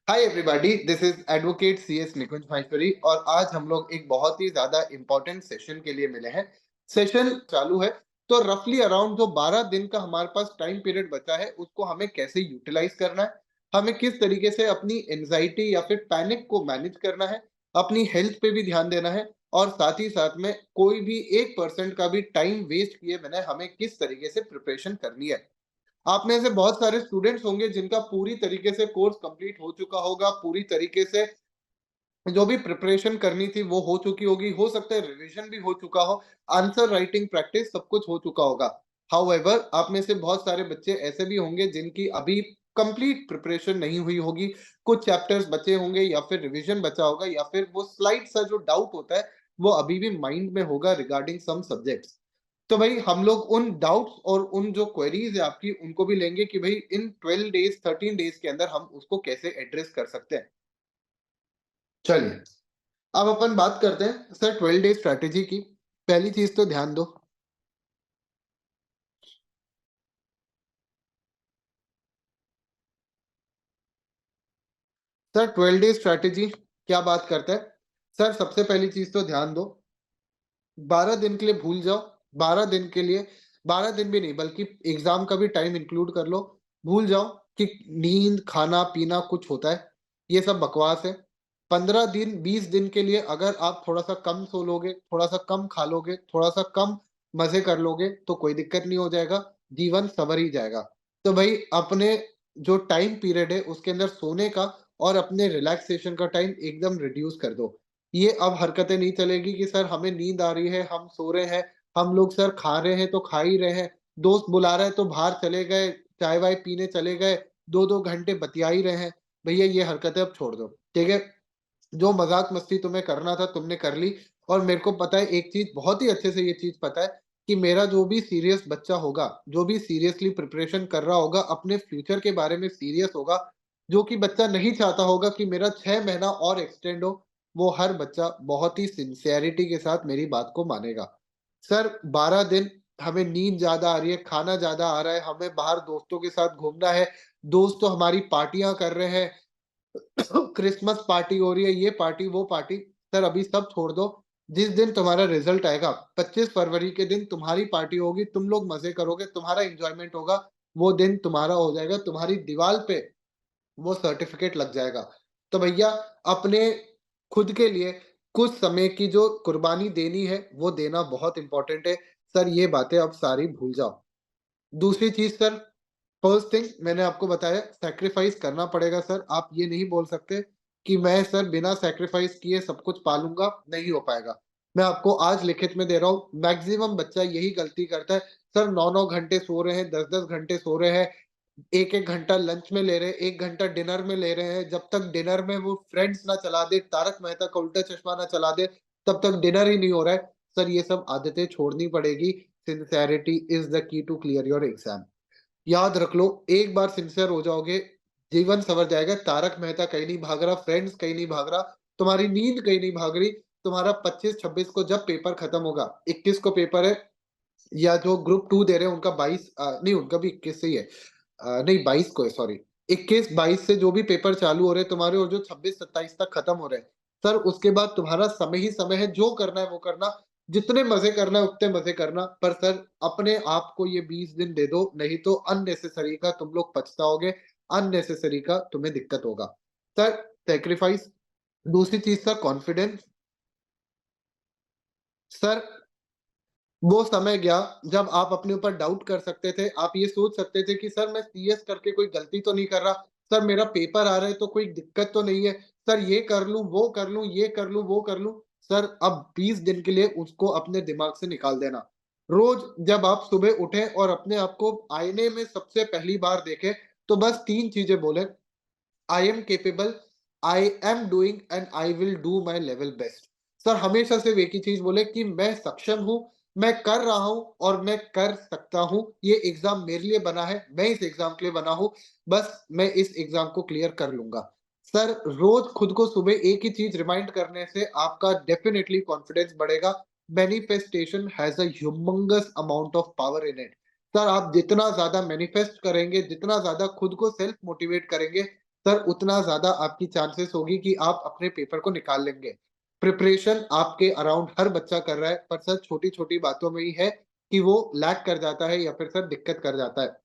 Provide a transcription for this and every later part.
Hi everybody, this is advocate CS Nikunj Maheshwari और आज हम लोग एक बहुत ही ज्यादा इंपॉर्टेंट सेशन के लिए मिले हैं। सेशन चालू है तो रफली अराउंड जो 12 दिन का हमारे पास टाइम पीरियड बचा है उसको हमें कैसे यूटिलाइज करना है, हमें किस तरीके से अपनी एंजाइटी या फिर पैनिक को मैनेज करना है, अपनी हेल्थ पे भी ध्यान देना है और साथ ही साथ में कोई भी 1% का भी टाइम वेस्ट किए बिना हमें किस तरीके से प्रिपरेशन करनी है। आप में से बहुत सारे स्टूडेंट्स होंगे जिनका पूरी तरीके से कोर्स कंप्लीट हो चुका होगा, पूरी तरीके से जो भी प्रिपरेशन करनी थी वो हो चुकी होगी, हो सकता है रिवीजन भी हो चुका हो, आंसर राइटिंग प्रैक्टिस सब कुछ हो चुका होगा। हाउएवर आप में से बहुत सारे बच्चे ऐसे भी होंगे जिनकी अभी कंप्लीट प्रिपरेशन नहीं हुई होगी, कुछ चैप्टर्स बचे होंगे या फिर रिवीजन बचा होगा या फिर वो स्लाइड सा जो डाउट होता है वो अभी भी माइंड में होगा रिगार्डिंग सम सब्जेक्ट्स। तो भाई हम लोग उन डाउट्स और उन जो क्वेरीज है आपकी उनको भी लेंगे कि भाई इन 12 डेज 13 डेज के अंदर हम उसको कैसे एड्रेस कर सकते हैं। चलिए, अब अपन बात करते हैं सर 12 डे स्ट्रैटेजी की। पहली चीज तो ध्यान दो सर, 12 डे स्ट्रैटेजी क्या बात करता है। सर सबसे पहली चीज तो ध्यान दो, 12 दिन के लिए भूल जाओ। 12 दिन के लिए, 12 दिन भी नहीं बल्कि एग्जाम का भी टाइम इंक्लूड कर लो। भूल जाओ कि नींद खाना पीना कुछ होता है, ये सब बकवास है। 15 दिन 20 दिन के लिए अगर आप थोड़ा सा कम सो लोगे, थोड़ा सा कम खा लोगे, थोड़ा सा कम मजे कर लोगे तो कोई दिक्कत नहीं हो जाएगा, जीवन संवर ही जाएगा। तो भाई अपने जो टाइम पीरियड है उसके अंदर सोने का और अपने रिलैक्सेशन का टाइम एकदम रिड्यूस कर दो। ये अब हरकतें नहीं चलेगी कि सर हमें नींद आ रही है, हम सो रहे हैं, हम लोग सर खा रहे हैं तो खा ही रहे हैं, दोस्त बुला रहा है तो बाहर चले गए, चाय-वाय पीने चले गए, 2-2 घंटे बतिया ही रहे हैं। भैया ये हरकतें अब छोड़ दो, ठीक है? जो मज़ाक मस्ती तुम्हें करना था तुमने कर ली और मेरे को पता है एक चीज़ बहुत ही अच्छे से ये चीज़ पता है कि मेरा जो भी सीरियस बच्चा होगा, जो भी सीरियसली प्रिपरेशन कर रहा होगा, अपने फ्यूचर के बारे में सीरियस होगा, जो कि बच्चा नहीं चाहता होगा कि मेरा 6 महीना और एक्सटेंड हो, वो हर बच्चा बहुत ही सिंसियरिटी के साथ मेरी बात को मानेगा। सर 12 दिन हमें नींद ज़्यादा आ रही है, खाना ज़्यादा आ रहा है, हमें बाहर दोस्तों के साथ घूमना है, दोस्त तो हमारी पार्टियाँ कर रहे हैं, क्रिसमस पार्टी हो रही है, ये पार्टी वो पार्टी। सर अभी सब छोड़ दो। जिस दिन तुम्हारा रिजल्ट आएगा 25 फरवरी के दिन तुम्हारी पार्टी होगी, तुम लोग मजे करोगे, तुम्हारा एंजॉयमेंट होगा, वो दिन तुम्हारा हो जाएगा, तुम्हारी दीवार पे वो सर्टिफिकेट लग जाएगा। तो भैया अपने खुद के लिए कुछ समय की जो कुर्बानी देनी है वो देना बहुत इंपॉर्टेंट है। सर ये बातें अब सारी भूल जाओ। दूसरी चीज सर, फर्स्ट थिंग मैंने आपको बताया सैक्रिफाइस करना पड़ेगा सर। आप ये नहीं बोल सकते कि मैं सर बिना सैक्रिफाइस किए सब कुछ पालूंगा, नहीं हो पाएगा। मैं आपको आज लिखित में दे रहा हूँ, मैक्सिमम बच्चा यही गलती करता है। सर 9-9 घंटे सो रहे हैं, 10-10 घंटे सो रहे हैं, 1-1 घंटा लंच में ले रहे हैं, 1 घंटा डिनर में ले रहे हैं। जब तक डिनर में वो फ्रेंड्स ना चला दे, तारक मेहता का उल्टा चश्मा ना चला दे, तब तक डिनर ही नहीं हो रहा है। सर ये सब आदतें छोड़नी पड़ेगी। Sincerity is the key to clear your exam. याद रख लो, एक बार सिंसियर हो जाओगे, जीवन संवर जाएगा। तारक मेहता कहीं नहीं भाग रहा, फ्रेंड्स कहीं नहीं भाग रहा, तुम्हारी नींद कहीं नहीं भाग रही। तुम्हारा 25-26 को जब पेपर खत्म होगा, 21 को पेपर है या जो ग्रुप 2 दे रहे हैं उनका 22 नहीं उनका भी 21 से ही है। नहीं 22 को है, सॉरी। 21-22 से जो भी पेपर चालू हो रहे हैं तुम्हारे और जो 26-27 तक खत्म हो रहे हैं, सर उसके बाद तुम्हारा समय ही समय है, जो करना है वो करना, जितने मजे करना है उतने मजे करना। पर सर अपने आप को ये 20 दिन दे दो, नहीं तो अननेसेसरी का तुम लोग पछताओगे, अननेसेसरी का तुम्हें दिक्कत होगा। Sir sacrifice. दूसरी चीज सर कॉन्फिडेंस। सर वो समय गया जब आप अपने ऊपर डाउट कर सकते थे, आप ये सोच सकते थे कि सर मैं सीएस करके कोई गलती तो नहीं कर रहा, सर मेरा पेपर आ रहा है तो कोई दिक्कत तो नहीं है, सर ये कर लूँ, वो कर लूँ, ये कर लूँ, वो कर लूँ। सर अब 20 दिन के लिए उसको अपने दिमाग से निकाल देना। रोज जब आप सुबह उठें और अपने आप को आईने में सबसे पहली बार देखें, तो बस 3 चीजें बोलें, I am capable, I am doing and I will do my level best. Sir हमेशा सिर्फ एक ही चीज बोले कि मैं सक्षम हूं, मैं कर रहा हूं और मैं कर सकता हूं। ये एग्जाम मेरे लिए बना है, मैं इस एग्जाम के लिए बना हूं, बस मैं इस एग्जाम को क्लियर कर लूंगा। सर रोज खुद को सुबह एक ही चीज रिमाइंड करने से आपका डेफिनेटली कॉन्फिडेंस बढ़ेगा। Manifestation has a humongous amount of power in it. Sir आप जितना ज्यादा मैनिफेस्ट करेंगे, जितना ज्यादा खुद को सेल्फ मोटिवेट करेंगे, सर उतना ज़्यादा आपकी चांसेस होगी कि आप अपने पेपर को निकाल लेंगे। प्रिपरेशन आपके अराउंड हर बच्चा कर रहा है, पर सर छोटी-छोटी बातों में ही है कि वो लैग कर जाता है या फिर सर दिक्कत कर जाता है।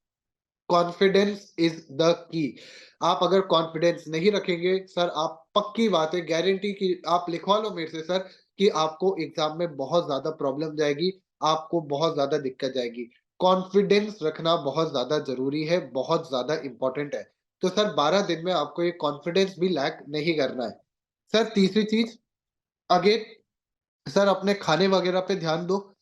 Confidence is the key. आप अगर कॉन्फिडेंस नहीं रखेंगे सर, आप पक्की बात है, गारंटी की आप लिखवा लो मेरे से सर, कि आपको एग्ज़ाम में बहुत ज़्यादा प्रॉब्लम जाएगी, आपको बहुत ज़्यादा दिक्कत जाएगी। कॉन्फिडेंस रखना बहुत ज़्यादा ज़रूरी है, बहुत ज़्यादा इम्पोर्टेंट है। तो सर 12 दिन में आपको ये कॉन्फिडेंस भी लैक नहीं करना है। सर तीसरी चीज़, अगेन सर अपने खाने वगैरह पे ध्यान दो।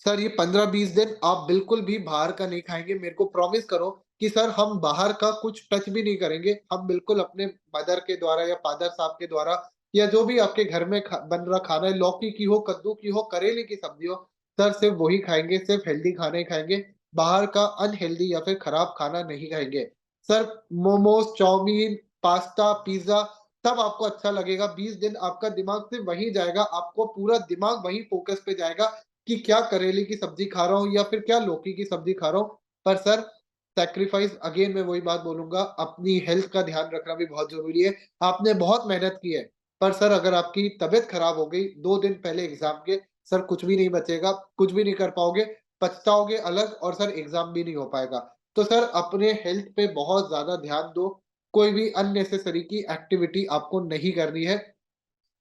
सर ये 15-20 दिन आप बिल्कुल भी बाहर का नहीं खाएँगे। मेरे को प्रॉमिस करो कि सर हम बाहर का कुछ टच भी नहीं करेंगे। हम बिल्कुल अपने मदर के द्वारा या फादर साहब के द्वारा या जो भी आपके घर में बन रहा खाना है, लौकी की हो, कद्दू की हो, करेले की सब्ज़ी हो, सर सिर्फ़ वही खाएँगे, सिर्फ़ हेल्दी खाना ही खाएँगे। बाहर का अनहेल्दी या फिर खराब खाना नहीं खाएँगे। Sir momos, chowmein, pasta, pizza तब आपको अच्छा लगेगा। 20 दिन आपका दिमाग सिर्फ़ वहीं जाएगा, आपको पूरा दिमाग वहीं फ़ोकस पे जाएगा कि क्या करेले की सब्ज़ी खा रहा हूँ या फिर क्या लौकी की सब्ज़ी खा रहा हूँ। पर सर सैक्रिफ़ाइस अगेन मैं वही बात बोलूँगा, अपनी हेल्थ का ध्यान रखना भी बहुत ज़रूरी है। आपने बहुत मेहनत की है, पर सर अगर आपकी तबीयत खराब हो गई 2 दिन पहले एग्ज़ाम के, सर कुछ भी नहीं बचेगा, कुछ भी नहीं कर पाओगे, पछताओगे अलग और सर एग्ज़ाम भी नहीं हो पाएगा। तो सर अपने हेल्थ पे बहुत ज़्यादा ध्यान दो, कोई भी अननेसेसरी की एक्टिविटी आपको नहीं करनी है।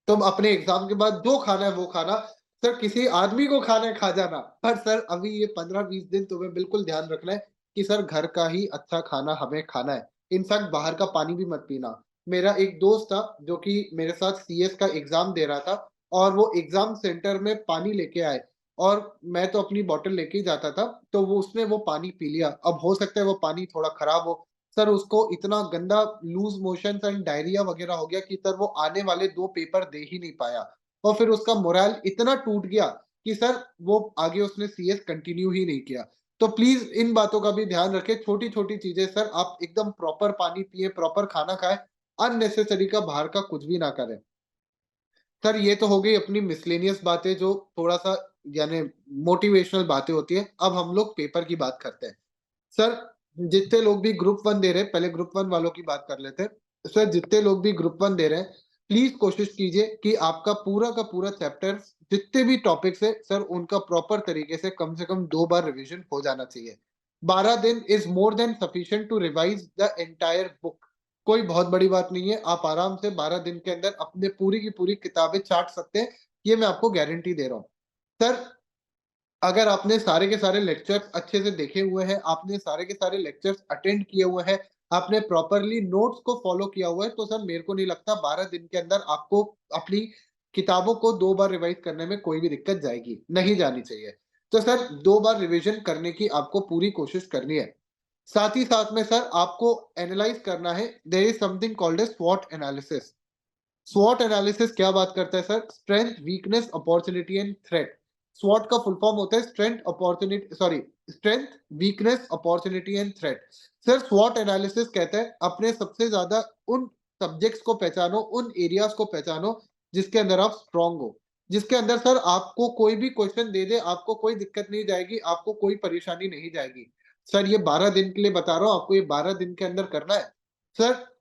तुम अपने एग्ज़ाम के बाद जो खाना है वो खाना, सर किसी आदमी को खाना है खा जाना, पर सर अभी ये 15-20 दिन तुम्हें बिल्कुल ध्यान रखना है कि सर घर का ही अच्छा खाना हमें खाना है। इनफैक्ट बाहर का पानी भी मत पीना। मेरा एक दोस्त था जो कि मेरे साथ सीएस का एग्ज़ाम दे रहा था और वो एग्ज़ाम सेंटर में पानी लेके आए और मैं तो अपनी बॉटल लेके ही जाता था, तो वो उसने वो पानी पी लिया। अब हो सकता है वो पानी थोड़ा खराब हो, सर उसको इतना गंदा लूज़ मोशंस एंड डायरिया वग़ैरह हो गया कि सर वो आने वाले 2 पेपर दे ही नहीं पाया और फिर उसका मोरल इतना टूट गया कि सर वो आगे उसने सीएस कंटिन्यू ही नहीं किया। तो प्लीज़ इन बातों का भी ध्यान रखें, छोटी-छोटी चीज़ें सर आप एकदम प्रॉपर पानी पिएँ, प्रॉपर खाना खाएँ, अननेसेसरी का बाहर का कुछ भी ना करें। सर ये तो हो गई अपनी मिसलेनियस बातें जो थोड़ा-सा यानी मोटिवेशनल बातें होती हैं। अब हम लोग पेपर की बात करते हैं। सर, जितने लोग भी ग्रुप 1 दे रहे हैं, पहले ग्रुप 1 वालों की बात कर लेते हैं। सर, जितने लोग भी ग्रुप 1 दे रहे हैं, प्लीज़ कोशिश कीजिए कि आपका पूरा का पूरा चैप्टर जितने भी टॉपिक्स हैं, सर उनका प्रॉपर तरीके से कम 2 बार रिवीजन हो जाना चाहिए। 12 दिन is more than sufficient to revise the entire book. कोई बहुत बड़ी बात नहीं है, आप आराम से 12 दिन के अंदर अपने पूरी की पूरी किताबें चाट सकते हैं, ये मैं आपको गारंटी दे रहा हूँ। सर अगर आपने सारे के सारे लेक्चर्स अच्छे से देखे हुए हैं, आपने सारे के सारे लेक्चर्स अटेंड किए हुए हैं, आपने प्रॉपर्ली नोट्स को फ़ॉलो किया हुआ है, तो सर मेरे को नहीं लगता 12 दिन के अंदर आपको अपनी किताबों को 2 बार रिवाइज़ करने में कोई भी दिक्कत जाएगी, नहीं जानी चाहिए। तो सर 2 बार रिविज़न करने की आपको पूरी कोशिश करनी है। साथ ही साथ में सर आपको एनालाइज़ करना है, there is something called as स्वॉट एनालिसिस। स्वॉट एनालिसिस क्या बात करता है sir? Strength, weakness, opportunity and threat. स्वॉट का फुल फॉर्म होता है strength, weakness, opportunity and threat. Sir स्वॉट एनालिसिस कहता है अपने सबसे ज़्यादा उन सब्जेक्ट्स को पहचानो, उन एरियाज़ को पहचानो जिसके अंदर आप स्ट्रॉन्ग हो। जिसके अंदर सर आपको कोई भी क्वेश्चन दे दे, आपको कोई दिक्कत नहीं जाएगी, आपको कोई परेशानी नहीं जाएगी। सर ये 12 दिन के लिए बता रहा हूँ, आपको ये 12 दिन के अंदर करना है। सर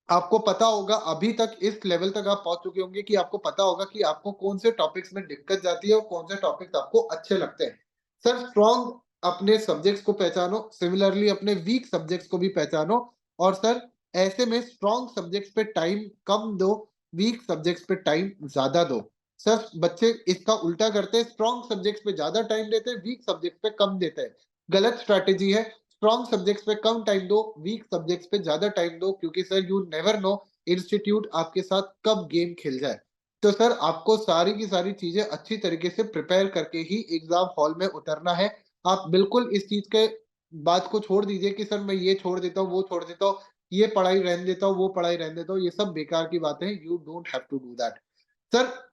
आपको पता होगा अभी तक इस लेवल तक आप पहुँच चुके होंगे कि आपको पता होगा कि आपको कौन से टॉपिक्स में दिक्कत जाती है और कौन से टॉपिक्स आपको अच्छे लगते हैं। सर स्ट्रॉन्ग अपने सब्जेक्ट्स को पहचानो, सिमिलरली अपने वीक सब्जेक्ट्स को भी पहचानो और सर ऐसे में स्ट्रॉन्ग सब्जेक्ट्स पे टाइम कम दो, वीक सब्जेक्ट्स पे टाइम ज़्यादा दो। सर बच्चे इसका उल्टा करते हैं, स्ट्रॉन्ग सब्जेक्ट्स पे ज़्यादा टाइम देते हैं, वीक सब्जेक्ट्स पे कम देते हैं। गलत स्ट्रैटेजी है। स्ट्रॉन्ग सब्जेक्ट्स पे कम टाइम दो, वीक सब्जेक्ट्स पे ज़्यादा टाइम दो क्योंकि sir you never know institute आपके साथ कब गेम खेल जाए। तो सर आपको सारी की सारी चीज़ें अच्छी तरीके से प्रिपेयर करके ही एग्ज़ाम हॉल में उतरना है। आप बिल्कुल इस चीज़ के बात को छोड़ दीजिए कि सर मैं ये छोड़ देता हूँ, वो छोड़ देता हूँ, ये पढ़ाई रहने देता हूँ, वो पढ़ाई रहने देता हूँ, ये सब बेकार की बातें हैं, you don't have to do that. Sir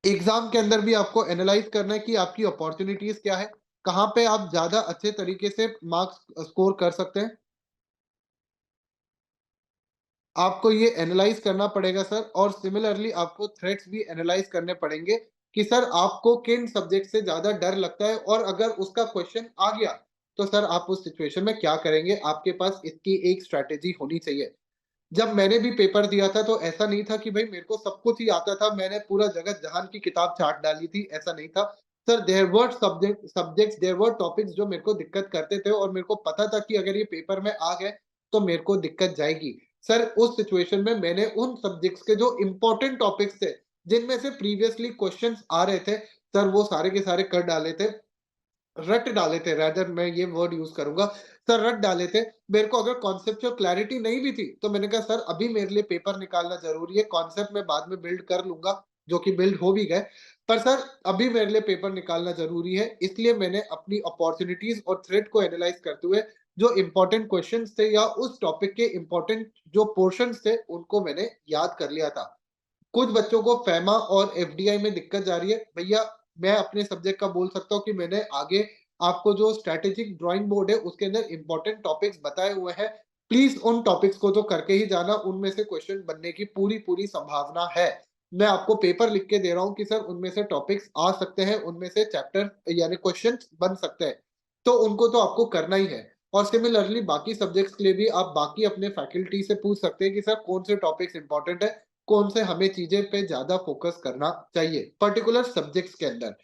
exam के अंदर भी आपको एनालाइज़ करना है कि आपकी अपॉर्च्युनिटीज़ क्या है? कहाँ पे आप ज़्यादा अच्छे तरीके से मार्क्स स्कोर कर सकते हैं? आपको ये एनालाइज़ करना पड़ेगा सर और सिमिलरली आपको थ्रेट्स भी एनालाइज़ करने पड़ेंगे कि सर आपको किन सब्जेक्ट से ज़्यादा डर लगता है और अगर उसका क्वेश्चन आ गया, तो सर आप उस सिचुएशन में क्या करेंगे? आपके पास इसकी एक स्ट्रैटेजी होनी चाहिए। जब मैंने भी पेपर दिया था तो ऐसा नहीं था कि भाई मेरे को सब कुछ ही आता था, मैंने पूरा जगत जहान की किताब छाँट डाली थी, ऐसा नहीं था। Sir there were subjects, there were topics जो मेरे को दिक्कत करते थे और मेरे को पता था कि अगर ये पेपर में आ गए तो मेरे को दिक्कत जाएगी। सर उस सिचुएशन में मैंने उन सब्जेक्ट्स के जो इम्पोर्टेंट टॉपिक्स थे, जिनमें से प्रीवियसली क्वेश्चंस आ रहे थे, सर वो सारे के सारे कर डाले थे। रट डाले थे, रादर मैं ये वर्ड यूज़ करूँगा, सर रट डाले थे। मेरे को अगर कॉन्सेप्चुअल क्लैरिटी नहीं भी थी, तो मैंने कहा सर अभी मेरे लिए पेपर निकालना ज़रूरी है, कॉन्सेप्ट मैं बाद में बिल्ड कर लूँगा, जो कि बिल्ड हो भी गए। पर सर अभी मेरे लिए पेपर निकालना ज़रूरी है, इसलिए मैंने अपनी अपॉर्च्युनिटीज़ और थ्रेट को एनालाइज़ करते हुए जो इम्पोर्टेंट क्वेश्चन्स थे या उस टॉपिक के इम्पोर्टेंट जो पोर्शन्स थे, उनको मैंने याद कर लिया था। कुछ बच्चों को फैमा और एफडीआई में दिक्कत जा रही है। भैया मैं अपने सब्जेक्ट का बोल सकता हूँ कि मैंने आगे आपको जो स्ट्रैटेजिक ड्राइंग बोर्ड है उसके अंदर इंपॉर्टेंट टॉपिक्स बताए हुए हैं। प्लीज उन टॉपिक्स को तो करके ही जाना, उनमें से क्वेश्चन बनने की पूरी संभावना है। मैं आपको पेपर लिख के दे रहा हूँ कि सर उनमें से टॉपिक्स आ सकते हैं, उनमें से चैप्टर यानी क्वेश्चन बन सकते हैं, तो उनको तो आपको करना ही है। और सिमिलरली बाकी सब्जेक्ट्स के लिए भी आप बाकी अपने फैकल्टी से पूछ सकते हैं कि सर कौन से टॉपिक्स इंपॉर्टेंट है, कौन से हमें चीजें पे ज्यादा फोकस करना चाहिए पर्टिकुलर सब्जेक्ट्स के अंदर।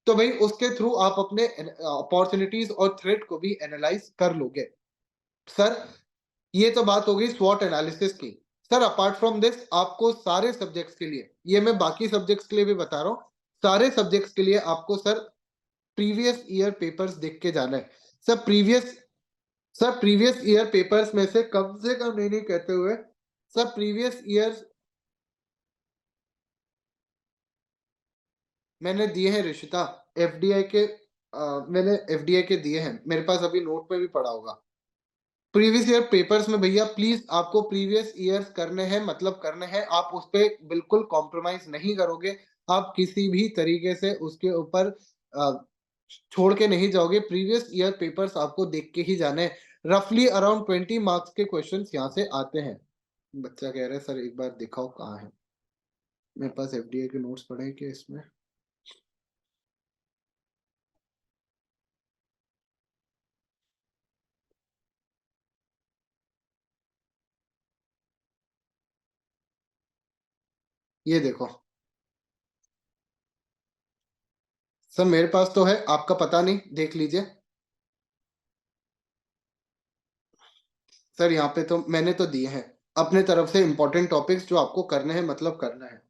तो भाई उसके थ्रू आप अपने अपॉर्चुनिटीज और थ्रेट को भी एनालाइज कर लोगे। सर ये तो बात हो गई स्वॉट एनालिसिस की। सर अपार्ट फ्रॉम दिस आपको सारे सब्जेक्ट्स के लिए, ये मैं बाकी सब्जेक्ट्स के लिए भी बता रहा हूँ, सारे सब्जेक्ट्स के लिए आपको सर प्रीवियस ईयर पेपर्स देख के जाना है। सर प्रीवियस ईयर पेपर्स में से कम नहीं कहते हुए, सर प्रीवियस ईयर मैंने दिए हैं ऋषिता, एफडीआई के मैंने एफडीआई के दिए हैं, मेरे पास अभी नोट में भी पड़ा होगा। प्रीवियस ईयर पेपर्स में भैया प्लीज आपको प्रीवियस ईयर्स करने हैं, मतलब करने हैं, आप उस पे बिल्कुल कॉम्प्रोमाइज नहीं करोगे। आप किसी भी तरीके से उसके ऊपर छोड़ के नहीं जाओगे। प्रीवियस ईयर पेपर्स आपको देख के ही जाने हैं। रफली अराउंड 20 मार्क्स के क्वेश्चंस यहाँ से आते हैं। बच्चा कह रहा है सर एक बार दिखाओ कहाँ है। मेरे पास एफडीआई के नोट्स पड़े हैं क्या इसमें? ये देखो सर, मेरे पास तो है, आपका पता नहीं, देख लीजिए। सर यहाँ पे तो मैंने तो दिए हैं अपने तरफ से इंपॉर्टेंट टॉपिक्स जो आपको करने हैं, मतलब करना है।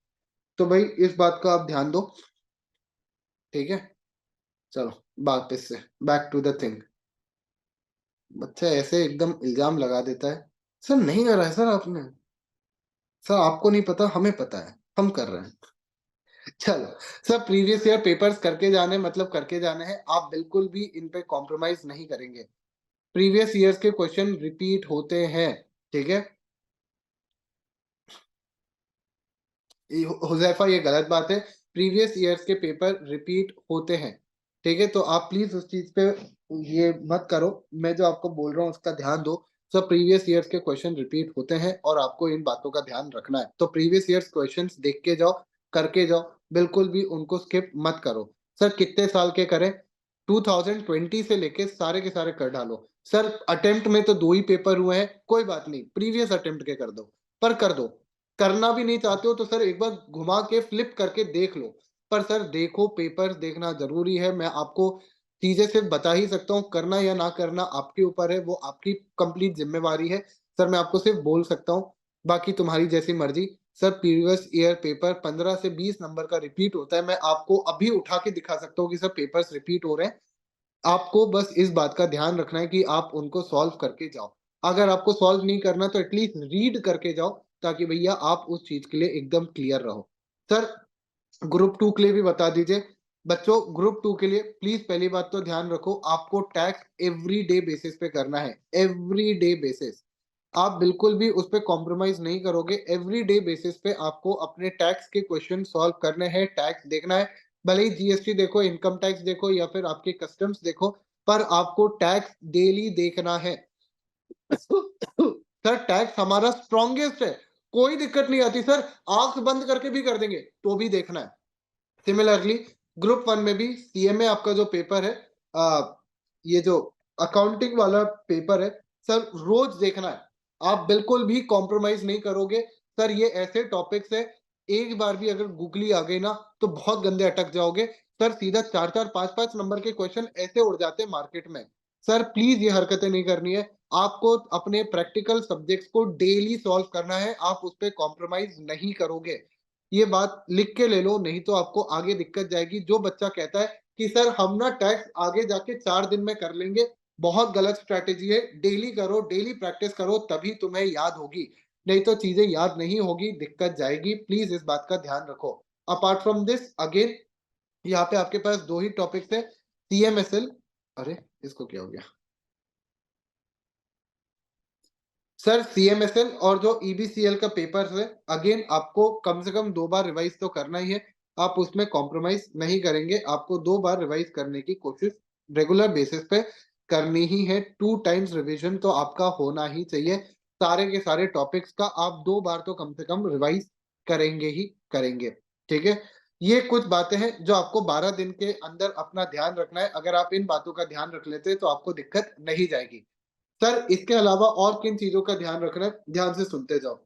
तो भाई इस बात का आप ध्यान दो, ठीक है? चलो वापस से बैक टू द थिंग। बच्चा ऐसे एकदम इल्जाम लगा देता है, सर नहीं करा है सर आपने। सर आपको नहीं पता, हमें पता है, हम कर रहे हैं। चलो सर, प्रीवियस ईयर पेपर्स करके जाने, मतलब करके जाने हैं, आप बिल्कुल भी इन पे कॉम्प्रोमाइज नहीं करेंगे। प्रीवियस ईयर्स के क्वेश्चन रिपीट होते हैं, ठीक है? हुज़ैफ़ा ये गलत बात है, प्रीवियस ईयर्स के पेपर रिपीट होते हैं, ठीक है? तो आप प्लीज़ उस चीज़ पे ये मत करो, मैं जो आपको बोल रहा हूँ उसका ध्यान दो। सब प्रीवियस ईयर्स के क्वेश्चन रिपीट होते हैं और आपको इन बातों का ध्यान रखना है। तो प्रीवियस ईयर्स क्वेश्चंस देख के जाओ, करके जाओ, बिल्कुल भी उनको स्किप मत करो। सर कितने साल के करें? 2020 से लेके सारे के सारे कर डालो। सर अटेम्प्ट में तो 2 ही पेपर हुए हैं, कोई बात नहीं, प्रीवियस अटेम्प्ट के कर दो, पर कर दो। करना भी नहीं चाहते हो तो सर एक बार घुमा के फ्लिप करके देख लो। पर सर देखो, पेपर्स देखना ज़रूरी है। मैं आपको चीज़ें सिर्फ़ बता ही सकता हूँ, करना या ना करना आपके ऊपर है, वो आपकी कंप्लीट ज़िम्मेवारी है। सर मैं आपको सिर्फ़ बोल सकता हूँ, बाकी तुम्हारी जैसी मर्ज़ी। सर प्रीवियस ईयर पेपर 15 से 20 नंबर का रिपीट होता है। मैं आपको अभी उठा के दिखा सकता हूँ कि सर पेपर्स रिपीट हो रहे हैं। आपको बस इस बात का ध्यान रखना है कि आप उनको सॉल्व करके जाओ। अगर आपको सॉल्व नहीं करना तो एटलीस्ट रीड करके जाओ, ताकि भैया आप उस चीज़ के लिए एकदम क्लियर रहो। सर ग्रुप 2 के लिए भी बता दीजिए। बच्चों ग्रुप 2 के लिए प्लीज़ पहली बात तो ध्यान रखो, आपको टैक्स एवरी डे बेसिस पे करना है, एवरी डे बेसिस। आप बिल्कुल भी उस पे कॉम्प्रोमाइज़ नहीं करोगे, एवरी डे बेसिस पे आपको अपने टैक्स के क्वेश्चन सॉल्व करने हैं, टैक्स देखना है। भले ही जीएसटी देखो, इनकम टैक्स देखो या फिर आपके कस्टम्स देखो, पर आपको टैक्स डेली देखना है। सर टैक्स हमारा स्ट्रॉन्गेस्ट है, कोई दिक्कत नहीं आती सर, आँख बंद करके भी कर देंगे, तो भी देखना है। सिमिलरली ग्रुप 1 में भी सीएमए आपका जो पेपर है, ये जो अकाउंटिंग वाला पेपर है, सर रोज देखना है। आप बिल्कुल भी कॉम्प्रोमाइज़ नहीं करोगे। सर ये ऐसे टॉपिक्स हैं, एक बार भी अगर गूगली आ गई ना, तो बहुत गंदे अटक जाओगे। सर सीधा 4-4 5-5 नंबर के क्वेश्चन ऐसे उड़ जाते हैं मार्केट में। सर प्लीज़ ये हरकतें नहीं करनी है। आपको अपने प्रैक्टिकल सब्जेक्ट्स को डेली सॉल्व करना है, आप उस पे कॉम्प्रोमाइज़ नहीं करोगे। ये बात लिख के ले लो, नहीं तो आपको आगे दिक्कत जाएगी। जो बच्चा कहता है कि सर हम ना टेस्ट आगे जाके 4 दिन में कर लेंगे, बहुत गलत स्ट्रैटेजी है। डेली करो, डेली प्रैक्टिस करो, तभी तुम्हें याद होगी। नहीं तो चीज़ें याद नहीं होगी, दिक्कत जाएगी। प्लीज़ इस बात का ध्यान रखो। अपार्ट फ्रॉम दिस अगेन यहाँ पे आपके पास 2 ही टॉपिक्स हैं, सीएमएसएल। अरे! इसको क्या हो गया? सर सीएमएसएल और जो ईबीसीएल का पेपर्स है, अगेन आपको कम से कम 2 बार रिवाइज़ तो करना ही है। आप उसमें कॉम्प्रोमाइज़ नहीं करेंगे। आपको 2 बार रिवाइज़ करने की कोशिश रेगुलर बेसिस पे करनी ही है। 2 टाइम्स रिविज़न तो आपका होना ही चाहिए। सारे के सारे टॉपिक्स का आप 2 बार तो कम से कम रिवाइज़ करेंगे ही करेंगे। ठीक है? ये कुछ बातें हैं जो आपको 12 दिन के अंदर अपना ध्यान रखना है। अगर आप इन बातों का ध्यान रख लेते हैं तो आपको दिक्कत नहीं जाएगी। सर इसके अलावा और किन चीज़ों का ध्यान रखना है? ध्यान से सुनते जाओ।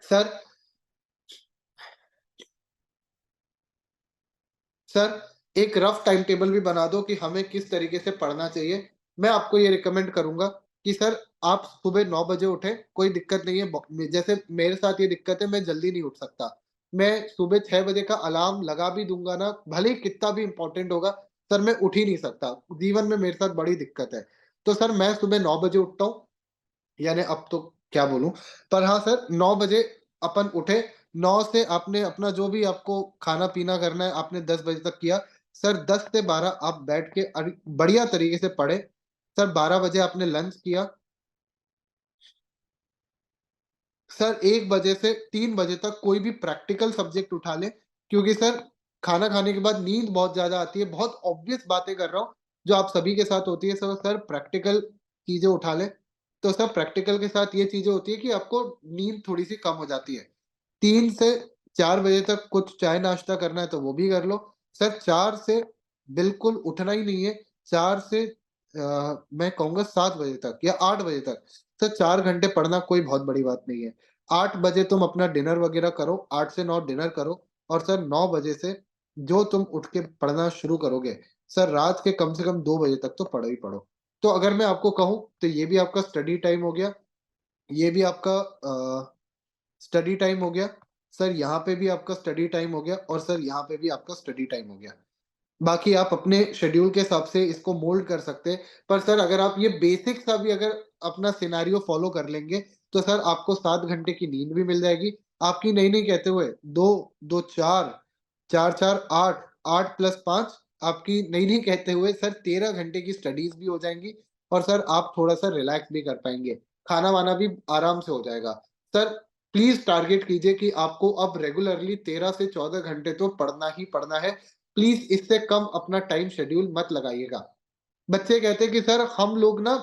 सर सर एक रफ टाइम टेबल भी बना दो कि हमें किस तरीके से पढ़ना चाहिए। मैं आपको ये रिकमेंड करूँगा कि सर आप सुबह 9 बजे उठें, कोई दिक्कत नहीं है। ब जैसे मेरे साथ ये दिक्कत है, मैं जल्दी नहीं उठ सकता। मैं सुबह 6 बजे का अलार्म लगा भी दूँगा ना, भले ही कितना भी इम्पोर्टेंट होगा, सर मैं उठ ही नहीं सकता। जीवन में मेरे साथ बड़ी दिक्कत है। तो सर मैं सुबह 9 बजे उठता हूँ। यानी अब तो क्या बोलूँ? पर हाँ सर, 9 बजे अपन उठे, 9 से आपने अपना जो भी आपको खाना-पीना करना है, आपने 10 बजे तक किया। सर 10 से 12 आप बैठ के बढ़िया तरीके से पढ़े। सर 12 बजे आपने लंच किया। सर 1 बजे से 3 बजे तक कोई भी प्रैक्टिकल सब्जेक्ट उठा लें, क्योंकि सर खाना खाने के बाद नींद बहुत ज़्यादा आती है। बहुत ऑब्वियस बातें कर रहा हूँ, जो आप सभी के साथ होती है। सर प्रैक्टिकल चीज़ें उठा लें। तो सर प्रैक्टिकल के साथ ये चीज़ें होती है कि आपको नींद थोड़ी-सी कम हो जाती है। 3 से 4 बजे तक कुछ चाय-नाश्ता करना है तो वो भी कर लो। सर 4 से बिल्कुल उठना ही नहीं है। 4 से मैं कहूँगा 7 बजे तक या 8 बजे तक। सर 4 घंटे पढ़ना कोई बहुत बड़ी बात नहीं है। 8 बजे तुम अपना डिनर वगैरह करो, 8 से 9 डिनर करो और सर 9 बजे से जो तुम उठ के पढ़ना शुरू करोगे, सर रात के कम से कम 2 बजे तक तो पढ़ो ही पढ़ो। तो अगर मैं आपको कहूँ तो ये भी आपका स्टडी टाइम हो गया, ये भी आपका स्टडी टाइम हो गया, सर यहाँ पे भी आपका स्टडी टाइम हो गया और सर यहाँ पे भी आपका स्टडी टाइम हो गया। बाकी आप अपने शेड्यूल के हिसाब से इसको मोल्ड कर सकते हैं। पर सर अगर आप ये बेसिक सा भी अगर अपना सिनेरियो फ़ॉलो कर लेंगे, तो सर आपको 7 घंटे की नींद भी मिल जाएगी। आपकी नहीं-नहीं कहते हुए 2, 2 4, 4-4 8, 8 प्लस 5 आपकी नहीं-नहीं कहते हुए सर 13 घंटे की स्टडीज़ भी हो जाएँगी और सर आप थोड़ा-सा रिलैक्स भी कर पाएँगे। खाना-वाना भी आराम से हो जाएगा। सर प्लीज़ टारगेट कीजिए कि आपको अब रेगुलरली 13 से 14 घंटे तो पढ़ना ही पढ़ना है। प्लीज़ इससे कम अपना टाइम शेड्यूल मत लगाइएगा। बच्चे कहते हैं कि सर हम लोग ना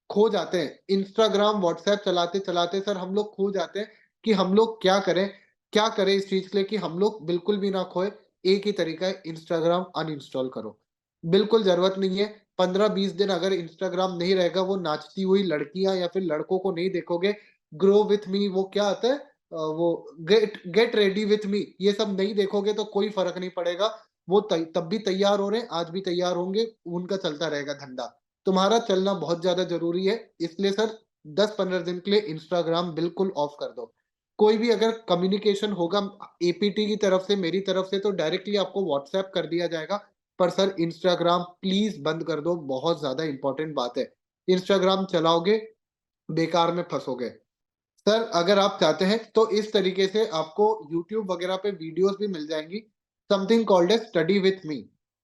खो जाते हैं। इंस्टाग्राम, व्हाट्सऐप चलाते-चलाते सर हम लोग खो जाते हैं कि हम लोग क्या करें? क्या करें इस चीज़ के लिए कि हम लोग बिल्कुल भी ना खोएँ? एक ही तरीका है, इंस्टाग्राम अनइंस्टॉल करो। बिल्कुल ज़रूरत नहीं है। 15-20 दिन अगर इंस्टाग्राम नहीं रहेगा, वो नाचती हुई लड़कियाँ या फिर लड़कों को नहीं देखोगे। ग्रो विथ मी वो क्या आता है? वो get get ready with me ये सब नहीं देखोगे तो कोई फ़र्क नहीं पड़ेगा। वो तब भी तैयार हो रहे हैं, आज भी तैयार होंगे, उनका चलता रहेगा धंधा। तुम्हारा चलना बहुत ज़्यादा ज़रूरी है, इसलिए सर 10-15 दिन के लिए इंस्टाग्राम बिल्कुल ऑफ कर दो। कोई भी अगर कम्युनिकेशन होगा एपीटी की तरफ से, मेरी तरफ से तो डायरेक्टली आपको व्हाट्सएप कर दिया जाएगा, पर सर इंस्टाग्राम प्लीज़ बंद कर दो, बहुत ज़्यादा इम्पोर्टेंट बात है। इंस्टाग्राम चलाओगे, बेकार में फँसोगे। सर अगर आप चाहते हैं तो इस तरीके से आपको यूट्यूब वगैरह पे वीडियोस भी मिल जाएँगी, something called as study with me.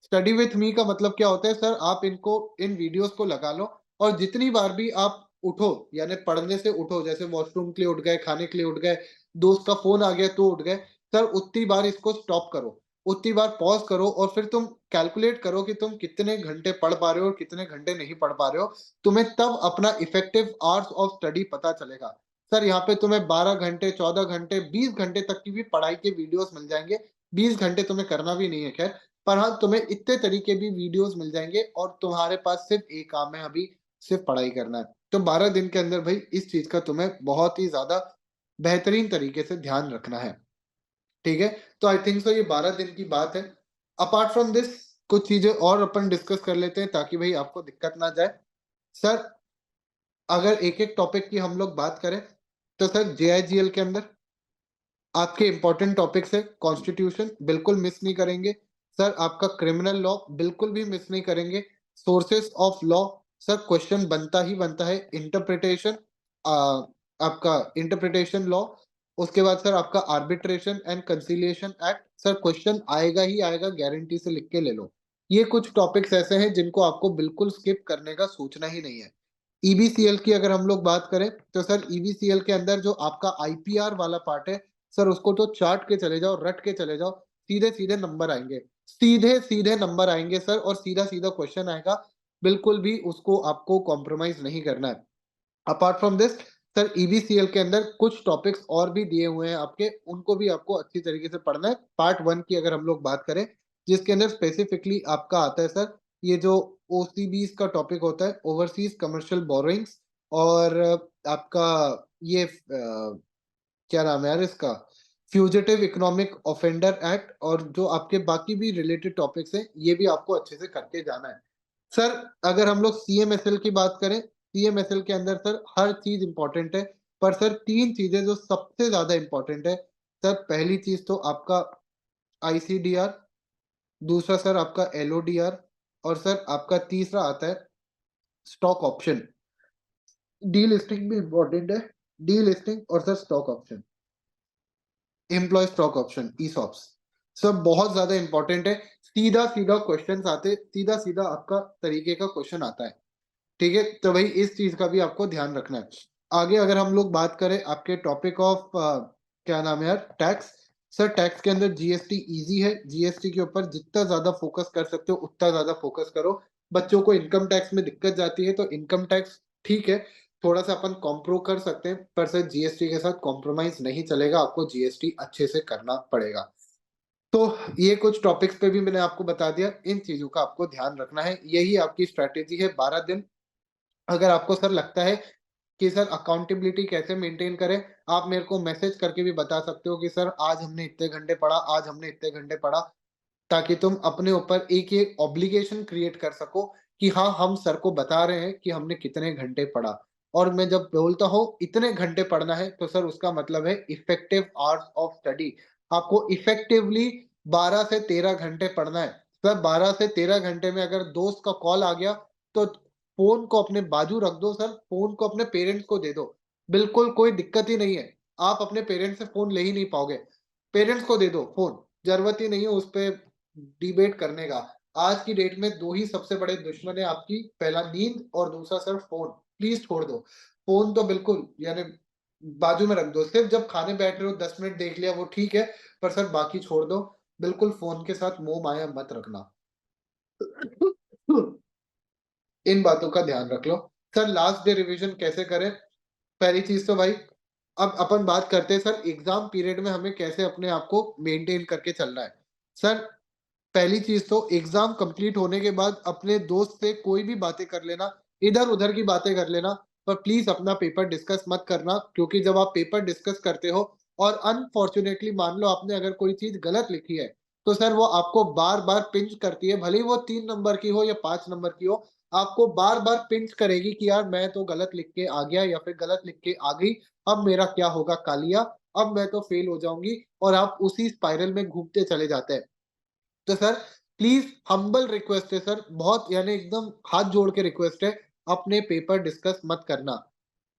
Study with me का मतलब क्या होता है सर आप इनको इन वीडियोस को लगा लो और जितनी बार भी आप उठो, यानी पढ़ने से उठो, जैसे वॉशरूम के लिए उठ गए, खाने के लिए उठ गए, दोस्त का फ़ोन आ गया तो उठ गए, सर उतनी बार इसको स्टॉप करो, उतनी बार पॉज़ करो और फिर तुम कैलकुलेट करो कि तुम कितने घंटे पढ़ पा रहे हो और कितने घंटे नहीं पढ़ पा रहे हो। तुम्हें तब अपना इफेक्टिव आवर्स ऑफ स्टडी पता चलेगा। सर यहाँ पे तुम्हें 12 घंटे, 14 घंटे, 20 घंटे तक की भी पढ़ाई के वीडियोज़ मिल जाएँगे। 20 घंटे तुम्हें करना भी नहीं है खैर, पर हाँ, तुम्हें इतने तरीके भी वीडियोज़ मिल जाएँगे और तुम्हारे पास सिर्फ़ एक काम है अभी, सिर्फ पढ़ाई करना है। तो 12 दिन के अंदर भाई इस चीज का तुम्हें बहुत ही ज्यादा बेहतरीन तरीके से ध्यान रखना है। ठीक है? तो आई थिंक सो ये 12 दिन की बात है। अपार्ट फ्रॉम दिस कुछ चीजें और अपन डिस्कस कर लेते हैं ताकि भाई आपको दिक्कत ना जाए। सर, अगर एक-एक टॉपिक की हम लोग बात करें, तो सर जेआईजीएल के अंदर आपके इंपॉर्टेंट टॉपिक्स है कॉन्स्टिट्यूशन बिल्कुल मिस नहीं करेंगे। सर आपका क्रिमिनल लॉ बिल्कुल भी मिस नहीं करेंगे। Sources of law sir question बनता ही बनता है। इंटरप्रिटेशन आपका इंटरप्रिटेशन लॉ, उसके बाद सर आपका arbitration and conciliation act sir question आएगा ही आएगा, गारंटी से लिख के ले लो। ये कुछ टॉपिक्स ऐसे हैं जिनको आपको बिल्कुल स्किप करने का सोचना ही नहीं है। ईबीसीएल की अगर हम लोग बात करें, तो सर ईबीसीएल के अंदर जो आपका आईपीआर वाला पार्ट है, सर उसको तो चाट के चले जाओ, रट के चले जाओ, सीधे-सीधे नंबर आएँगे। सीधे-सीधे नंबर आएँगे सर और सीधा-सीधा क्वेश्चन आएगा, बिल्कुल भी उसको आपको कॉम्प्रोमाइज़ नहीं करना है। अपार्ट फ्रॉम दिस सर ईबीसीएल के अंदर कुछ टॉपिक्स और भी दिए हुए हैं आपके, उनको भी आपको अच्छी तरीके से पढ़ना है। पार्ट 1 की अगर हम लोग बात करें, जिसके अंदर स्पेसिफिकली आपका आता है सर, ये जो ओसीबीज़ का टॉपिक होता है, ओवरसीज़ कमर्शियल बोरोइंग्स, और आपका ये क्या नाम है यार इसका? फ्यूजिटिव इकोनॉमिक ऑफेंडर एक्ट, और जो आपके बाकी भी रिलेटेड टॉपिक्स हैं, ये भी आपको अच्छे से करके जाना है। सर, अगर हम लोग सीएमएसएल की बात करें, सीएमएसएल के अंदर सर हर चीज़ इम्पोर्टेंट है, पर सर 3 चीज़ें जो सबसे ज़्यादा इम्पोर्टेंट है, सर पहली चीज़ तो आपका आईसीडीआर, दूसरा सर आपका एलओडीआर, और सर आपका तीसरा आता है स्टॉक ऑप्शन। डीलिस्टिंग भी इम्पोर्टेंट है, डीलिस्टिंग और sir stock option. Employ stock option, ESOPs, सब बहुत ज़्यादा इम्पोर्टेंट है। सीधा-सीधा क्वेश्चन्स आते, सीधा-सीधा आपका तरीके का क्वेश्चन आता है। ठीक है? तो भाई इस चीज़ का भी आपको ध्यान रखना है। आगे अगर हम लोग बात करें आपके टॉपिक ऑफ क्या नाम है यार? टैक्स। सर टैक्स के अंदर जीएसटी ईज़ी है, जीएसटी के ऊपर जितना ज़्यादा फ़ोकस कर सकते हो उतना ज़्यादा फ़ोकस करो। बच्चों को इनकम टैक्स में दिक्कत जाती है, तो इनकम टैक्स ठीक है, थोड़ा-सा अपन कॉम्प्रो कर सकते हैं, पर सर जीएसटी के साथ कॉम्प्रोमाइज़ नहीं चलेगा, आपको जीएसटी अच्छे से करना पड़ेगा। तो ये कुछ टॉपिक्स पे भी मैंने आपको बता दिया, इन चीज़ों का आपको ध्यान रखना है। यही आपकी स्ट्रैटेजी है 12 दिन। अगर आपको सर लगता है कि सर अकाउंटेबिलिटी कैसे मेंटेन करें, आप मेरे को मैसेज करके भी बता सकते हो कि सर आज हमने इतने घंटे पढ़ा, आज हमने इतने घंटे पढ़ा, ताकि तुम अपने ऊपर एक ये ऑब्लिगेशन क्रिएट कर सको कि हाँ, हम सर को बता रहे हैं कि हमने कितने घंटे पढ़ा। और मैं जब बोलता हूँ इतने घंटे पढ़ना है, तो सर उसका मतलब है इफेक्टिव आवर्स ऑफ स्टडी। आपको इफेक्टिवली 12 से 13 घंटे पढ़ना है। सर 12 से 13 घंटे में अगर दोस्त का कॉल आ गया, तो फ़ोन को अपने बाजू रख दो सर, फ़ोन को अपने पेरेंट्स को दे दो। बिल्कुल कोई दिक्कत ही नहीं है। आप अपने पेरेंट्स से फ़ोन ले ही नहीं पाओगे। पेरेंट्स को दे दो फ़ोन, ज़रूरत ही नहीं है उस पे डिबेट करने का। आज की डेट में 2 ही सबसे बड़े दुश्मन है आपकी, पहला नींद और दूसरा सर फ़ोन। प्लीज़ छोड़ दो। फ़ोन तो बिल्कुल यानी बाजू में रख दो। सिर्फ़ जब खाने बैठ रहे हो 10 मिनट देख लिया वो ठीक है, पर सर बाकी छोड़ दो। बिल्कुल फ़ोन के साथ मोह-माया मत रखना। इन बातों का ध्यान रख लो। सर लास्ट डे रिवीजन कैसे करें? पहली चीज़ तो भाई, अब अपन बात करते हैं सर एग्ज़ाम पीरियड में हमें कैसे अपने आप को मेंटेन करके चलना है। सर पहली चीज़ तो एग्ज़ाम कंप्लीट होने के बाद अपने दोस्त से कोई भी बातें कर लेना, इधर-उधर की बातें कर लेना, पर प्लीज़ अपना पेपर डिस्कस मत करना, क्योंकि जब आप पेपर डिस्कस करते हो और अनफॉर्च्यूनेटली मान लो आपने अगर कोई चीज़ गलत लिखी है, तो सर वो आपको बार-बार पिंच करती है, भले ही वो 3 नंबर की हो या 5 नंबर की हो, आपको बार-बार पिंच करेगी कि यार मैं तो गलत लिख के आ गया या फिर गलत लिख के आ गई, अब मेरा क्या होगा कालिया, अब मैं तो फेल हो जाऊँगी, और आप उसी स्पाइरल में घूमते चले जाते हैं। तो सर प्लीज़ हम्बल रिक्वेस्ट है सर, बहुत यानी एकदम हाथ जोड़ के रिक्वेस्ट है, अपने पेपर डिस्कस मत करना।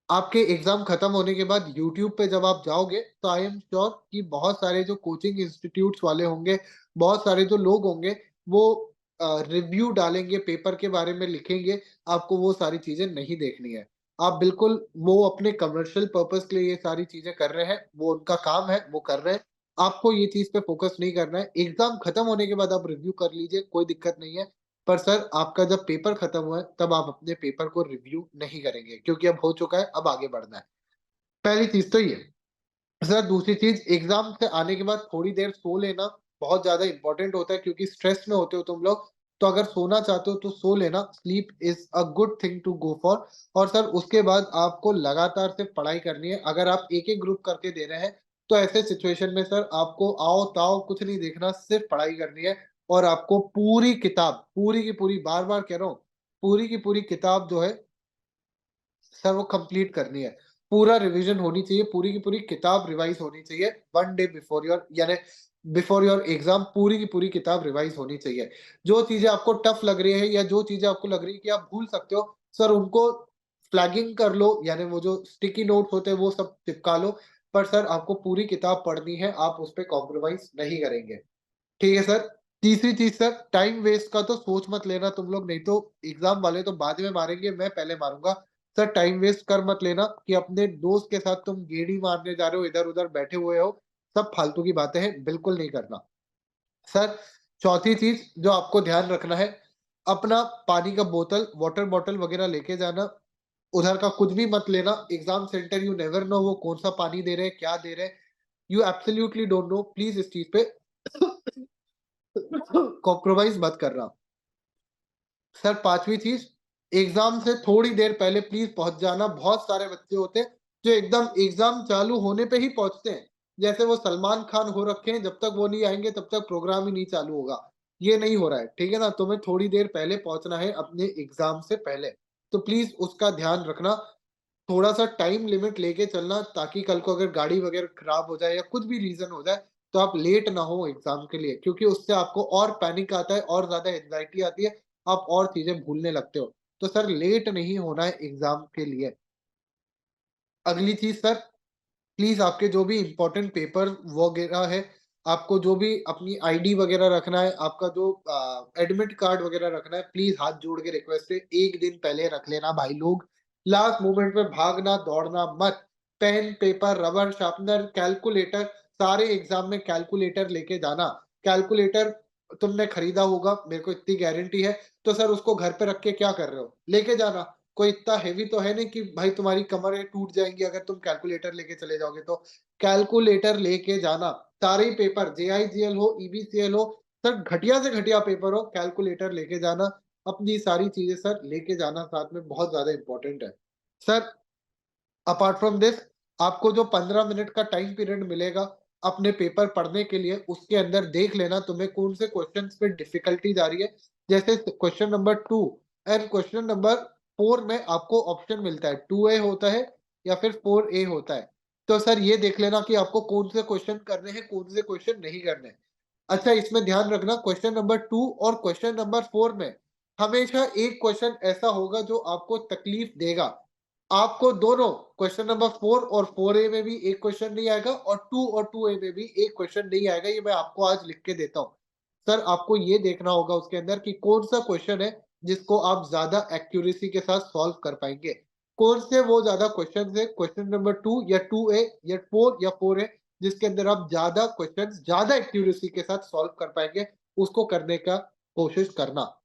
आपके एग्ज़ाम खत्म होने के बाद यूट्यूब पे जब आप जाओगे, तो आई एम श्योर कि बहुत सारे जो कोचिंग इंस्टीट्यूट्स वाले होंगे, बहुत सारे जो लोग होंगे, वो रिव्यू डालेंगे, पेपर के बारे में लिखेंगे, आपको वो सारी चीज़ें नहीं देखनी है। आप बिल्कुल वो अपने कमर्शियल पर्पज़ के लिए ये सारी चीज़ें कर रहे हैं, वो उनका काम है, वो कर रहे हैं। आपको ये चीज़ पे फ़ोकस नहीं करना है। एग्ज़ाम खत्म होने के बाद आप रिव्यू कर लीजिए, कोई दिक्कत नहीं है। पर सर आपका जब पेपर खत्म हुआ है, तब आप अपने पेपर को रिव्यू नहीं करेंगे, क्योंकि अब हो चुका है, अब आगे बढ़ना है। पहली चीज़ तो ये। सर दूसरी चीज़, एग्ज़ाम से आने के बाद थोड़ी देर सो लेना बहुत ज़्यादा इम्पोर्टेंट होता है, क्योंकि स्ट्रेस में होते हो तुम लोग। तो अगर सोना चाहते हो तो सो लेना, sleep is a good thing to go for. और सर उसके बाद आपको लगातार सिर्फ़ पढ़ाई करनी है। अगर आप एक-एक ग्रुप करके दे रहे हैं, तो ऐसे सिचुएशन में सर आपको आओ-ताओ कुछ नहीं देखना, सिर्फ़ पढ़ाई करनी है और आपको पूरी किताब, पूरी की पूरी बार-बार कह रहा हूँ, पूरी की पूरी किताब जो है सर वो कंप्लीट करनी है। पूरा रिवीजन होनी चाहिए, पूरी की पूरी किताब रिवाइज़ होनी चाहिए 1 डे बिफोर योर यानी बिफोर योर एग्ज़ाम पूरी की पूरी किताब रिवाइज़ होनी चाहिए। जो चीज़ें आपको टफ लग रही है या जो चीज़ें आपको लग रही है कि आप भूल सकते हो, सर उनको फ्लैगिंग कर लो यानी वो जो स्टिकी नोट्स होते हैं वो सब चिपका लो। पर सर आपको पूरी किताब पढ़नी है, आप उस पे कॉम्प्रोमाइज़ नहीं करेंगे। ठीक है सर। तीसरी चीज़ सर, टाइम वेस्ट का तो सोच मत लेना तुम लोग, नहीं तो एग्ज़ाम वाले तो बाद में मारेंगे, मैं पहले मारूँगा। सर टाइम वेस्ट कर मत लेना कि अपने दोस्त के साथ तुम गेड़ी मारने जा रहे हो, इधर-उधर बैठे हुए हो, सब फालतू की बातें हैं, बिल्कुल नहीं करना। सर चौथी चीज़ जो आपको ध्यान रखना है, अपना पानी का बोतल, वाटर बॉटल वग़ैरह लेके जाना। उधर का कुछ भी मत लेना, exam centre you never know वो कौन-सा पानी दे रहे हैं, क्या दे रहे हैं, you absolutely don't know, please इस चीज़ पे कॉम्प्रोमाइज़ मत करना। सर 5वीं चीज़, एग्ज़ाम से थोड़ी देर पहले प्लीज़ पहुँच जाना। बहुत सारे बच्चे होते हैं, जो एकदम एग्ज़ाम चालू होने पे ही पहुँचते हैं। जैसे वो सलमान खान हो रखे हैं, जब तक वो नहीं आएँगे तब तक प्रोग्राम ही नहीं चालू होगा। ये नहीं हो रहा है, ठीक है ना? तुम्हें थोड़ी देर पहले पहुँचना है अपने एग्ज़ाम से पहले। तो प्लीज़ उसका ध्यान रखना। थोड़ा-सा टाइम लिमिट लेके चलना ताकि कल को अगर गाड़ी वगैरह खराब हो जाए या कुछ भी रीज़न हो जाए, तो आप लेट ना हो एग्ज़ाम के लिए, क्योंकि उससे आपको और पैनिक आता है और ज़्यादा एंग्ज़ायटी आती है, आप और चीज़ें भूलने लगते हो। तो सर लेट नहीं होना है एग्ज़ाम के लिए। अगली चीज़ सर, प्लीज़ आपके जो भी इम्पोर्टेंट पेपर वगैरह है, आपको जो भी अपनी आईडी वगैरह रखना है, आपका जो एडमिट कार्ड वगैरह रखना है, प्लीज़ हाथ जोड़ के रिक्वेस्ट है, 1 दिन पहले रख लेना भाई लोग। लास्ट मोमेंट में भागना, दौड़ना मत। Pen, paper, rubber, sharpener, calculator, सारे एग्ज़ाम में कैलकुलेटर लेके जाना। कैलकुलेटर तुमने खरीदा होगा, मेरे को इतनी गारंटी है, तो सर उसको घर पे रख के क्या कर रहे हो? लेके जाना। कोई इतना हेवी तो है नहीं कि भाई तुम्हारी कमरें टूट जाएँगी अगर तुम कैलकुलेटर लेके चले जाओगे तो। कैलकुलेटर लेके जाना, सारे ही पेपर जेआईजीएल हो, ईबीसीएल हो, सर घटिया से घटिया पेपर हो, कैलकुलेटर लेके जाना। अपनी सारी चीज़ें सर लेके जाना साथ में बहुत ज़्यादा इम्पोर्टेंट है। सर अपार्ट फ्रॉम दिस, आपको जो 15 मिनट का टाइम पीरियड मिलेगा अपने पेपर पढ़ने के लिए, उसके अंदर देख लेना तुम्हें कौन से क्वेश्चंस पे डिफिकल्टीज आ रही है। जैसे question number 2 and question number 4 में आपको ऑप्शन मिलता है, 2A होता है या फिर 4A होता है। तो सर ये देख लेना कि आपको कौन से क्वेश्चन करने हैं, कौन से क्वेश्चन नहीं करने हैं। अच्छा, इसमें ध्यान रखना, क्वेश्चन नंबर 2 और क्वेश्चन नंबर 4 में हमेशा एक क्वेश्चन ऐसा होगा जो आपको तकलीफ देगा। आपको दोनों क्वेश्चन नंबर 4 और 4A में भी एक क्वेश्चन नहीं आएगा और 2 और 2A में भी एक क्वेश्चन नहीं आएगा, ये मैं आपको आज लिख के देता हूँ। सर आपको ये देखना होगा उसके अंदर कि कौन-सा क्वेश्चन है जिसको आप ज़्यादा एक्यूरेसी के साथ सॉल्व कर पाएँगे। कौन से वो ज़्यादा क्वेश्चन्स हैं, क्वेश्चन नंबर 2 या 2A या 4 या 4A, जिसके अंदर आप ज़्यादा क्वेश्चन्स ज़्यादा एक्यूरेसी के साथ सॉल्व कर पाएँगे, उसको करने का कोशिश करना।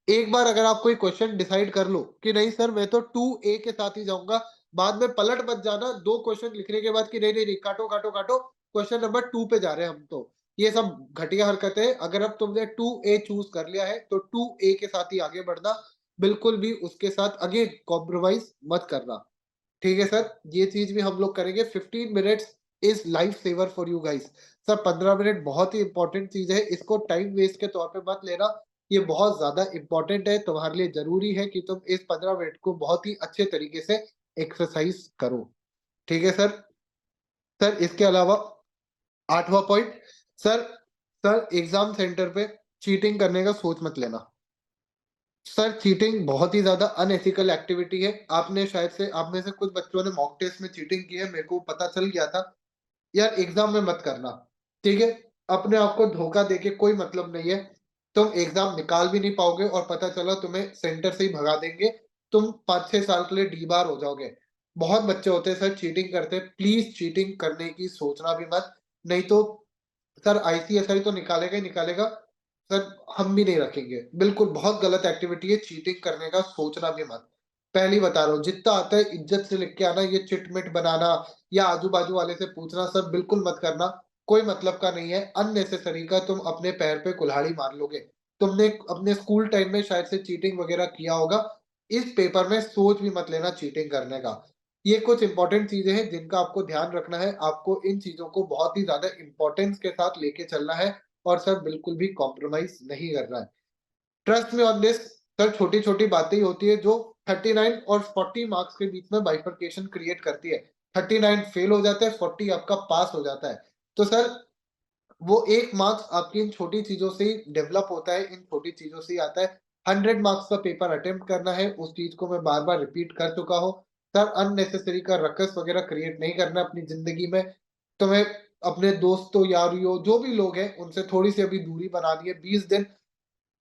एक बार अगर आप कोई क्वेश्चन डिसाइड कर लो कि नहीं सर मैं तो 2A के साथ ही जाऊँगा, बाद में पलट मत जाना 2 क्वेश्चन लिखने के बाद कि नहीं, नहीं, नहीं काटो, काटो, काटो, क्वेश्चन नंबर 2 पे जा रहे हैं हम तो। ये सब घटिया हरकत है, अगर अब तुमने 2A चूज़ कर लिया है तो 2A के साथ ही आगे बढ़ना, बिल्कुल भी उसके साथ अगेन कॉम्प्रोमाइज़ मत करना। ठीक है सर, ये चीज़ भी हम लोग करेंगे। 15 minutes is life saver for you guys. Sir 15 minute बहुत ही इम्पोर्टेंट चीज़ है, इसको टाइम वेस्ट के तौर पे मत लेना। ये बहुत ज़्यादा इम्पोर्टेंट है, तुम्हारे लिए ज़रूरी है कि तुम इस 15 मिनट को बहुत ही अच्छे तरीके से एक्सरसाइज़ करो। ठीक है सर? सर इसके अलावा 8वाँ point, sir sir exam centre पे चीटिंग करने का सोच मत लेना। सर चीटिंग बहुत ही ज़्यादा अनएथिकल एक्टिविटी है। आपने शायद से आप में से कुछ बच्चों ने मॉक टेस्ट में चीटिंग की है, मेरे को पता चल गया था। यार एग्ज़ाम में मत करना, ठीक है? अपने आप को धोखा देके कोई मतलब नहीं है। तुम एग्ज़ाम निकाल भी नहीं पाओगे और पता चला तुम्हें सेंटर से ही भगा देंगे। तुम 5-6 साल के लिए डी-बार हो जाओगे। बहुत बच्चे होते हैं सर चीटिंग करते हैं, प्लीज़ चीटिंग करने की सोचना भी मत, नहीं तो सर आईसीएसई तो निकालेगा ही निकालेगा, सर हम भी नहीं रखेंगे। बिल्कुल बहुत गलत एक्टिविटी है, चीटिंग करने का सोचना भी मत। पहले ही बता रहा हूँ, जितना आता है इज़्ज़त से लिख के आना, ये चिट-मिट बनाना या आजू-बाजू वाले से पूछना सब बिल्कुल मत करना, कोई मतलब का नहीं है, अननेसेसरी का तुम अपने पैर पे कुल्हाड़ी मार लोगे। तुमने अपने स्कूल टाइम में शायद से चीटिंग वगैरह किया होगा, इस पेपर में सोच भी मत लेना चीटिंग करने का। ये कुछ इंपॉर्टेंट चीजें हैं जिनका आपको ध्यान रखना है, आपको इन चीजों को बहुत ही ज्यादा इंपॉर्टेंस के साथ लेके चलना है और सर बिल्कुल भी कॉम्प्रोमाइज नहीं करना है। Trust me on this. Sir छोटी-छोटी बातें ही होती है जो 39 और 40 मार्क्स के बीच में बाइफरकेशन क्रिएट करती है। 39 फेल हो जाता है, 40 आपका पास हो जाता है। तो सर वो 1 मार्क्स आपकी इन छोटी चीज़ों से ही डेवलप होता है, इन छोटी चीज़ों से ही आता है। 100 मार्क्स का पेपर अटेम्प्ट करना है, उस चीज़ को मैं बार-बार रिपीट कर चुका हूँ। सर अननेसेसरी का रकस वगैरह क्रिएट नहीं करना अपनी ज़िंदगी में। तुम्हें अपने दोस्तों, यारियों जो भी लोग हैं, उनसे थोड़ी-सी अभी दूरी बनानी है। 20 दिन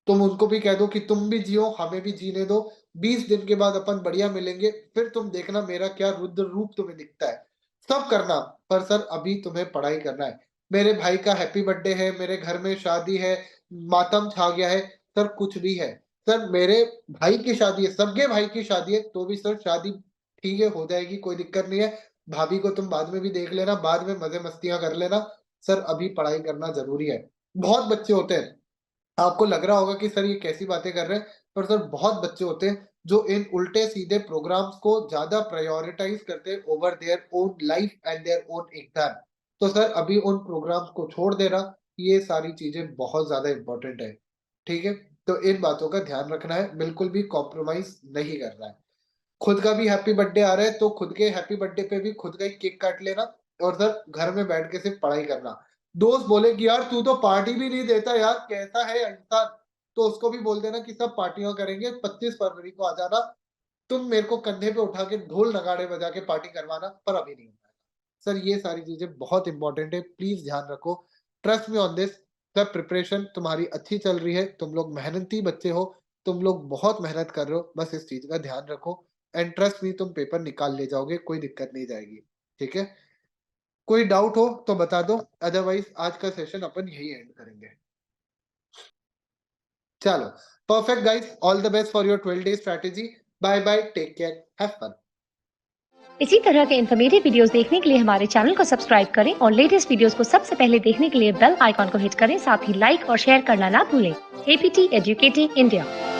तुम उनको भी कह दो कि तुम भी जियो, हमें भी जीने दो। 20 दिन के बाद अपन बढ़िया मिलेंगे, फिर तुम देखना मेरा क्या रुद्र रूप तुम्हें दिखता है। सब करना, पर सर अभी तुम्हें पढ़ाई करना है। मेरे भाई का हैप्पी बर्थडे है, मेरे घर में शादी है, मातम छा गया है, सर कुछ भी है। सर मेरे भाई की शादी है, सगे भाई की शादी है, तो भी सर शादी ठीक है, हो जाएगी, कोई दिक्कत नहीं है। भाभी को तुम बाद में भी देख लेना, बाद में मज़े-मस्तियाँ कर लेना। सर अभी पढ़ाई करना ज़रूरी है। बहुत बच्चे होते हैं आपको लग रहा होगा कि सर ये कैसी बातें कर रहे हैं, पर सर बहुत बच्चे होते हैं जो इन उल्टे-सीधे प्रोग्राम्स को ज़्यादा प्रायोरिटाइज़ करते हैं over their own life and their own exam. तो सर अभी उन प्रोग्राम्स को छोड़ देना, ये सारी चीज़ें बहुत ज़्यादा इम्पोर्टेंट है, ठीक है? तो इन बातों का ध्यान रखना है, बिल्कुल भी कॉम्प्रोमाइज़ नहीं करना है। खुद का भी हैप्पी बर्थडे आ रहा है, तो खुद के हैप्पी बर्थडे पे भी खुद का ही केक काट लेना और सर घर में बैठ के सिर्फ पढ़ाई करना। दोस्त बोले कि यार तू तो पार्टी भी नहीं देता यार, कैसा है इंसान? तो उसको भी बोल देना कि सब पार्टियाँ करेंगे, 25 फरवरी को आ जाना। तुम मेरे को कंधे पे उठा के ढोल नगाड़े बजा के पार्टी करवाना, पर अभी नहीं हो पाएगा। सर ये सारी चीज़ें बहुत इम्पोर्टेंट है, प्लीज़ ध्यान रखो। Trust me on this. Sir preparation तुम्हारी अच्छी चल रही है, तुम लोग मेहनती बच्चे हो, तुम लोग बहुत मेहनत कर रहे हो, बस इस चीज़ का ध्यान रखो एंड ट्रस्ट मी तुम पेपर निकाल ले जाओगे, कोई दिक्कत नहीं जाएगी, ठीक है? कोई डाउट हो तो बता दो, अदरवाइज़ आज का सेशन अपन यहीं एंड करेंगे। चलो, perfect guys, all the best for your 12 day strategy. Bye bye, take care, have fun. इसी तरह के इन्फॉर्मेटिव वीडियोस देखने के लिए हमारे चैनल को सब्सक्राइब करें और लेटेस्ट वीडियोस को सबसे पहले देखने के लिए बेल आइकॉन को हिट करें। साथ ही लाइक और शेयर करना ना भूलें। APT educating India.